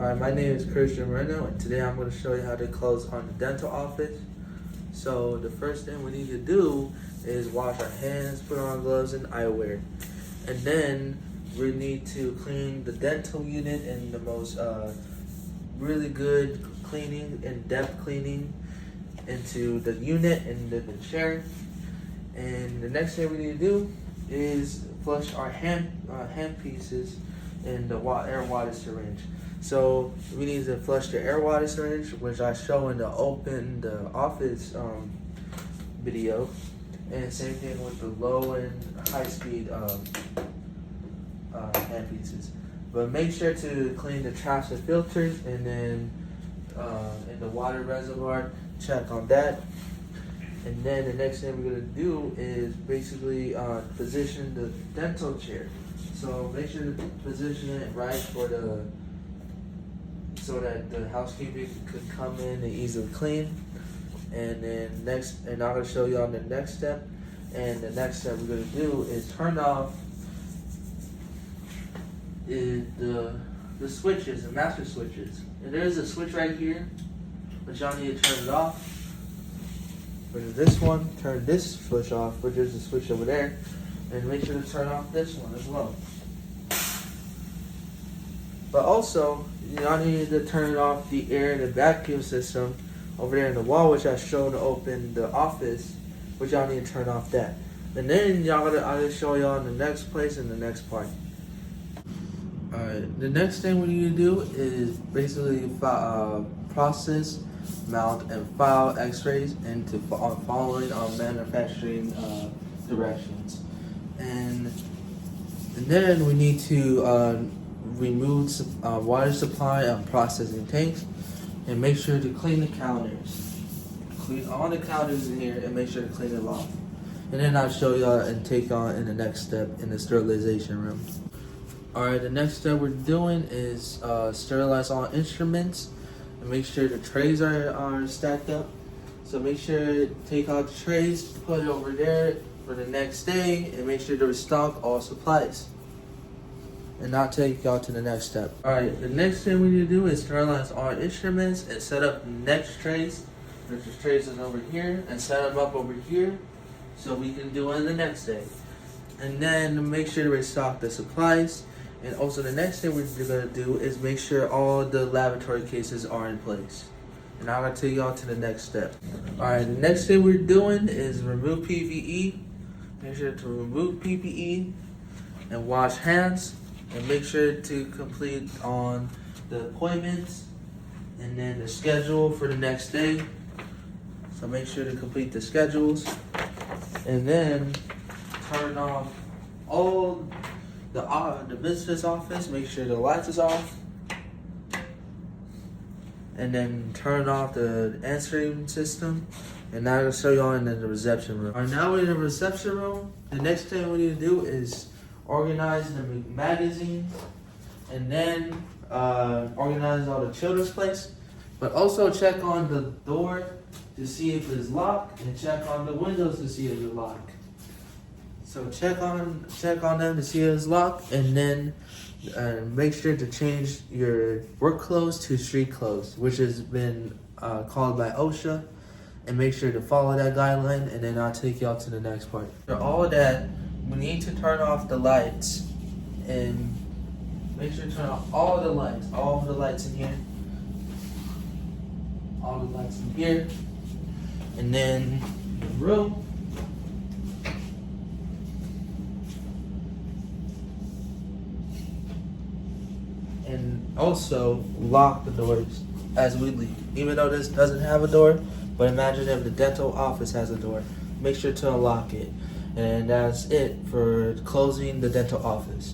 Alright, my name is Christian Moreno, and today I'm going to show you how to close on the dental office. So the first thing we need to do is wash our hands, put on gloves and eyewear. And then we need to clean the dental unit in the most really good cleaning, in-depth cleaning into the unit and the chair. And the next thing we need to do is flush our hand pieces in the air water syringe. So we need to flush the air water syringe, which I show in the the office video, and same thing with the low and high speed hand pieces. But make sure to clean the traps and filters, and then in the water reservoir, check on that. And then the next thing we're gonna do is basically position the dental chair. So make sure to position it right so that the housekeeping could come in and easily clean. And then I'm gonna show you on the next step. And the next step we're gonna do is turn off the switches, the master switches. And there's a switch right here, but y'all need to turn it off. Which is this one, turn this switch off, which is the switch over there, and make sure to turn off this one as well. But also, y'all need to turn off the air and the vacuum system over there in the wall, which I showed to open the office, which y'all need to turn off that. And then I'll show y'all in the next place in the next part. Alright, the next thing we need to do is basically process, mount, and file x-rays into following our manufacturing directions. And then we need to remove water supply and processing tanks, and make sure to clean the counters. Clean all the counters in here and make sure to clean it off. And then I'll show y'all and take on in the next step in the sterilization room. Alright, the next step we're doing is sterilize all instruments and make sure the trays are stacked up. So make sure to take out the trays, put it over there for the next day, and make sure to restock all supplies. And I'll take y'all to the next step. Alright, the next thing we need to do is sterilize our instruments and set up the next trays. There's the trays is over here, and set them up over here so we can do it the next day. And then make sure to restock the supplies. And also the next thing we're gonna do is make sure all the laboratory cases are in place. And I'm gonna take y'all to the next step. Alright, the next thing we're doing is remove PPE. Make sure to remove PPE and wash hands. And make sure to complete on the appointments and then the schedule for the next day. So make sure to complete the schedules. And then turn off all the visitor's office. Make sure the lights is off. And then turn off the answering system. And now I'll show y'all in the reception room. Alright, now we're in the reception room. The next thing we need to do is organize the magazines, and then organize all the children's place. But also check on the door to see if it's locked, and check on the windows to see if it's locked. So check on them to see if it's locked, and then make sure to change your work clothes to street clothes, which has been called by OSHA. And make sure to follow that guideline, and then I'll take y'all to the next part. For all of that, we need to turn off the lights, and make sure to turn off all the lights in here, all the lights in here, and then the room. And also lock the doors as we leave. Even though this doesn't have a door, but imagine if the dental office has a door. Make sure to unlock it. And that's it for closing the dental office.